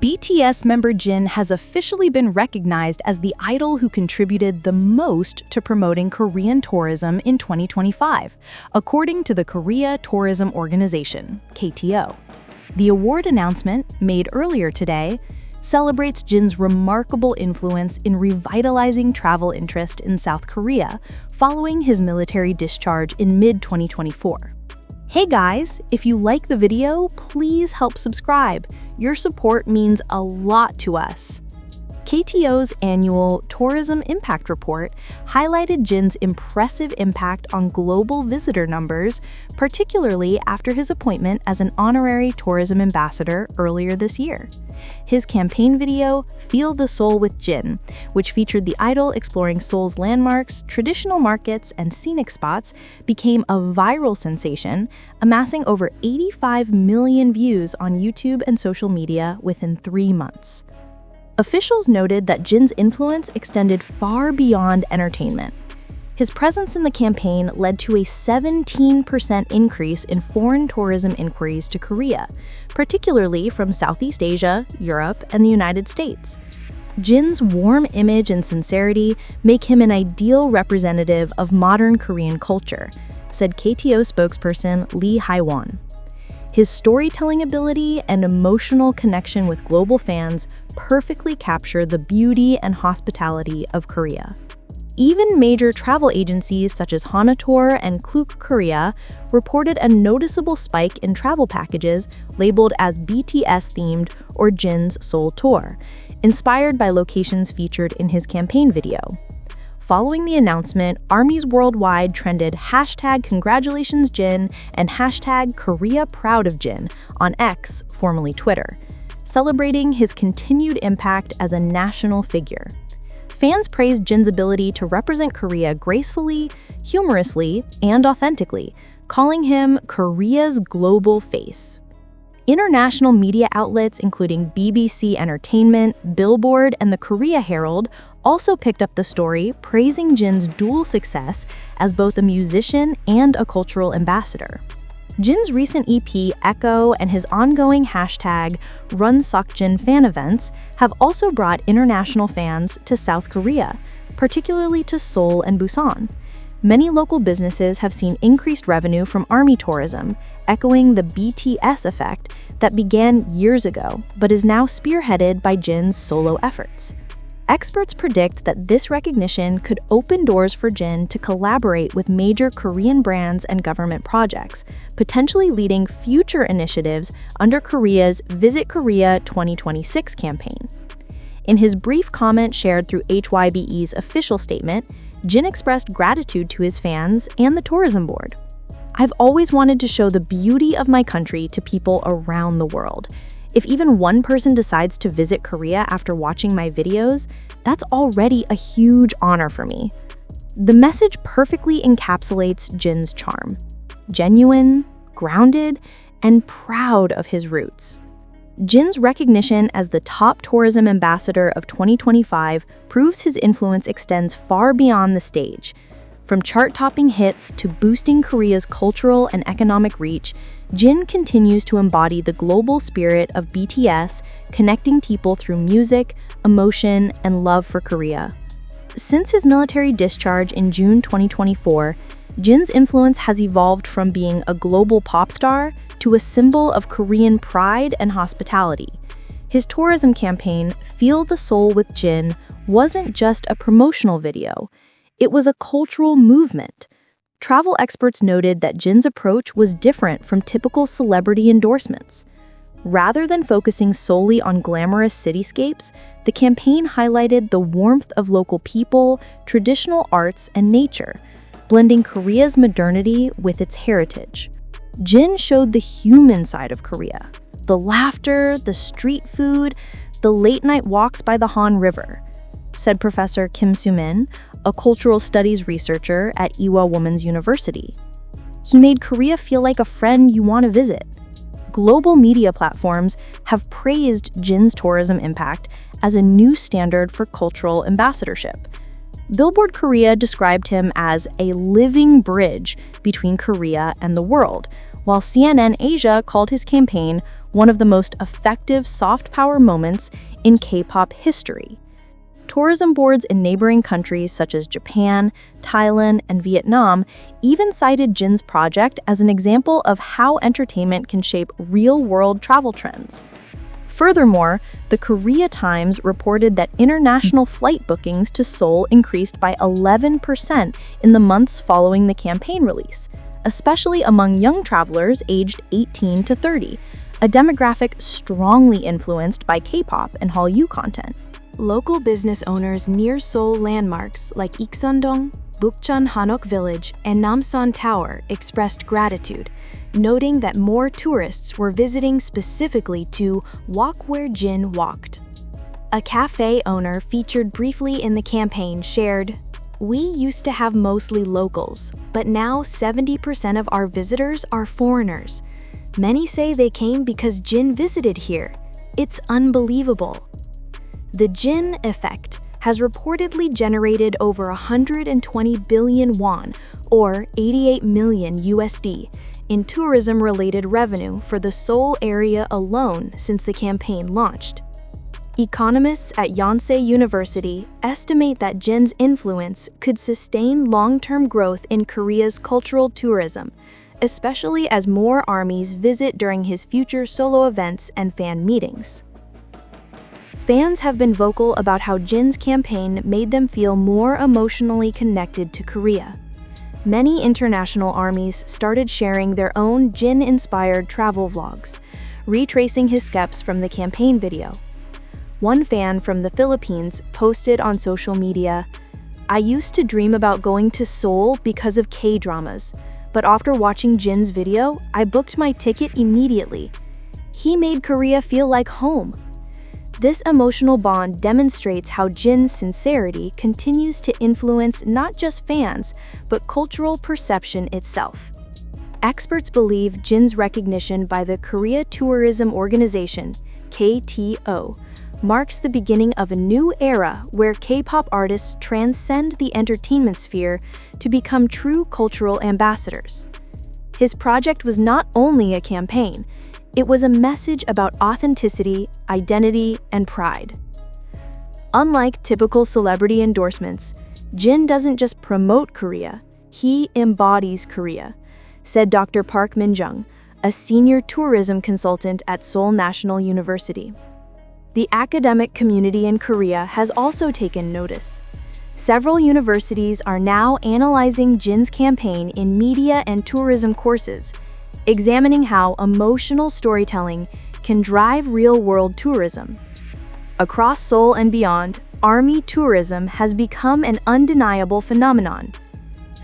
BTS member Jin has officially been recognized as the idol who contributed the most to promoting Korean tourism in 2025, according to the Korea Tourism Organization, KTO. The award announcement, made earlier today, celebrates Jin's remarkable influence in revitalizing travel interest in South Korea following his military discharge in mid-2024. Hey guys, if you like the video, please help subscribe. Your support means a lot to us. KTO's annual Tourism Impact Report highlighted Jin's impressive impact on global visitor numbers, particularly after his appointment as an honorary tourism ambassador earlier this year. His campaign video, Feel the Seoul with Jin, which featured the idol exploring Seoul's landmarks, traditional markets, and scenic spots, became a viral sensation, amassing over 85 million views on YouTube and social media within 3 months. Officials noted that Jin's influence extended far beyond entertainment. His presence in the campaign led to a 17% increase in foreign tourism inquiries to Korea, particularly from Southeast Asia, Europe, and the United States. Jin's warm image and sincerity make him an ideal representative of modern Korean culture, said KTO spokesperson Lee Hae-won. His storytelling ability and emotional connection with global fans perfectly capture the beauty and hospitality of Korea. Even major travel agencies such as Hanatour and Klook Korea reported a noticeable spike in travel packages labeled as BTS-themed or Jin's Seoul Tour, inspired by locations featured in his campaign video. Following the announcement, armies worldwide trended #CongratulationsJin and #KoreaProudOfJin on X, formerly Twitter, celebrating his continued impact as a national figure. Fans praised Jin's ability to represent Korea gracefully, humorously, and authentically, calling him Korea's global face. International media outlets including BBC Entertainment, Billboard, and the Korea Herald also picked up the story, praising Jin's dual success as both a musician and a cultural ambassador. Jin's recent EP, Echo, and his ongoing #RunSokjin fan events have also brought international fans to South Korea, particularly to Seoul and Busan. Many local businesses have seen increased revenue from army tourism, echoing the BTS effect that began years ago, but is now spearheaded by Jin's solo efforts. Experts predict that this recognition could open doors for Jin to collaborate with major Korean brands and government projects, potentially leading future initiatives under Korea's Visit Korea 2026 campaign. In his brief comment shared through HYBE's official statement, Jin expressed gratitude to his fans and the tourism board. "I've always wanted to show the beauty of my country to people around the world. If even one person decides to visit Korea after watching my videos, that's already a huge honor for me." The message perfectly encapsulates Jin's charm: genuine, grounded, and proud of his roots. Jin's recognition as the top tourism ambassador of 2025 proves his influence extends far beyond the stage. From chart-topping hits to boosting Korea's cultural and economic reach, Jin continues to embody the global spirit of BTS, connecting people through music, emotion, and love for Korea. Since his military discharge in June 2024, Jin's influence has evolved from being a global pop star to a symbol of Korean pride and hospitality. His tourism campaign, Feel the Seoul with Jin, wasn't just a promotional video. It was a cultural movement. Travel experts noted that Jin's approach was different from typical celebrity endorsements. Rather than focusing solely on glamorous cityscapes, the campaign highlighted the warmth of local people, traditional arts, and nature, blending Korea's modernity with its heritage. Jin showed the human side of Korea: the laughter, the street food, the late-night walks by the Han River, said Professor Kim Soo-min, a cultural studies researcher at Ewha Women's University. He made Korea feel like a friend you want to visit. Global media platforms have praised Jin's tourism impact as a new standard for cultural ambassadorship. Billboard Korea described him as a living bridge between Korea and the world, while CNN Asia called his campaign one of the most effective soft power moments in K-pop history. Tourism boards in neighboring countries such as Japan, Thailand, and Vietnam even cited Jin's project as an example of how entertainment can shape real-world travel trends. Furthermore, the Korea Times reported that international flight bookings to Seoul increased by 11% in the months following the campaign release, especially among young travelers aged 18 to 30, a demographic strongly influenced by K-pop and Hallyu content. Local business owners near Seoul landmarks like Ikseondong, Bukchon Hanok Village, and Namsan Tower expressed gratitude, noting that more tourists were visiting specifically to walk where Jin walked. A cafe owner featured briefly in the campaign shared, "We used to have mostly locals, but now 70% of our visitors are foreigners. Many say they came because Jin visited here. It's unbelievable." The Jin effect has reportedly generated over 120 billion won, or 88 million USD, in tourism-related revenue for the Seoul area alone since the campaign launched. Economists at Yonsei University estimate that Jin's influence could sustain long-term growth in Korea's cultural tourism, especially as more armies visit during his future solo events and fan meetings. Fans have been vocal about how Jin's campaign made them feel more emotionally connected to Korea. Many international armies started sharing their own Jin-inspired travel vlogs, retracing his steps from the campaign video. One fan from the Philippines posted on social media, "I used to dream about going to Seoul because of K-dramas, but after watching Jin's video, I booked my ticket immediately. He made Korea feel like home." This emotional bond demonstrates how Jin's sincerity continues to influence not just fans, but cultural perception itself. Experts believe Jin's recognition by the Korea Tourism Organization, KTO, marks the beginning of a new era where K-pop artists transcend the entertainment sphere to become true cultural ambassadors. His project was not only a campaign, it was a message about authenticity, identity, and pride. Unlike typical celebrity endorsements, Jin doesn't just promote Korea, he embodies Korea, said Dr. Park Min-jung, a senior tourism consultant at Seoul National University. The academic community in Korea has also taken notice. Several universities are now analyzing Jin's campaign in media and tourism courses, examining how emotional storytelling can drive real-world tourism. Across Seoul and beyond, army tourism has become an undeniable phenomenon.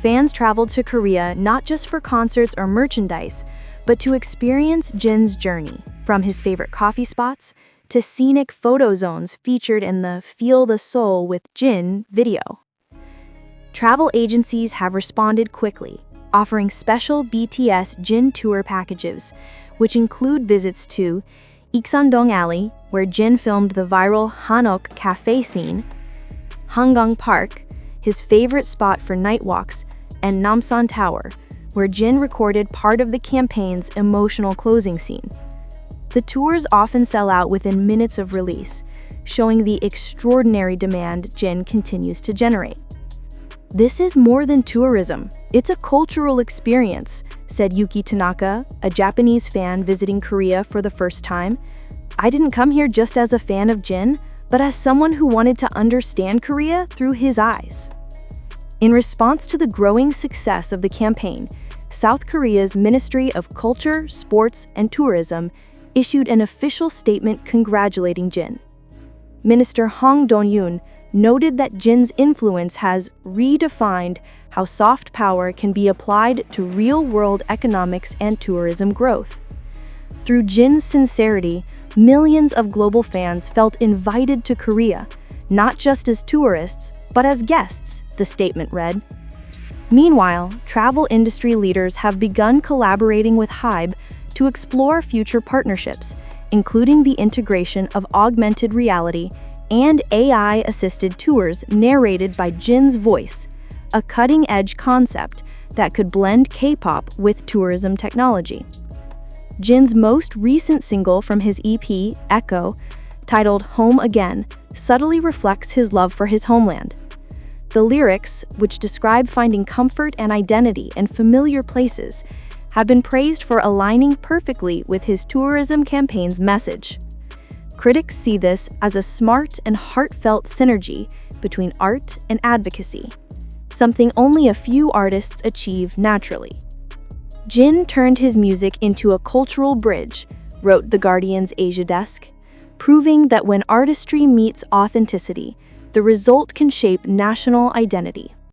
Fans travel to Korea not just for concerts or merchandise, but to experience Jin's journey, from his favorite coffee spots to scenic photo zones featured in the Feel the Soul with Jin video. Travel agencies have responded quickly, offering special BTS Jin tour packages, which include visits to Ikseondong Alley, where Jin filmed the viral Hanok Cafe scene, Hangang Park, his favorite spot for night walks, and Namsan Tower, where Jin recorded part of the campaign's emotional closing scene. The tours often sell out within minutes of release, showing the extraordinary demand Jin continues to generate. "This is more than tourism, it's a cultural experience," said Yuki Tanaka, a Japanese fan visiting Korea for the first time. "I didn't come here just as a fan of Jin, but as someone who wanted to understand Korea through his eyes." In response to the growing success of the campaign, South Korea's Ministry of Culture, Sports, and Tourism issued an official statement congratulating Jin. Minister Hong Dong-yoon noted that Jin's influence has redefined how soft power can be applied to real-world economics and tourism growth. Through Jin's sincerity, millions of global fans felt invited to Korea, not just as tourists, but as guests, the statement read. Meanwhile, travel industry leaders have begun collaborating with HYBE to explore future partnerships, including the integration of augmented reality and AI-assisted tours narrated by Jin's voice, a cutting-edge concept that could blend K-pop with tourism technology. Jin's most recent single from his EP, Echo, titled Home Again, subtly reflects his love for his homeland. The lyrics, which describe finding comfort and identity in familiar places, have been praised for aligning perfectly with his tourism campaign's message. Critics see this as a smart and heartfelt synergy between art and advocacy, something only a few artists achieve naturally. Jin turned his music into a cultural bridge, wrote The Guardian's Asia desk, proving that when artistry meets authenticity, the result can shape national identity.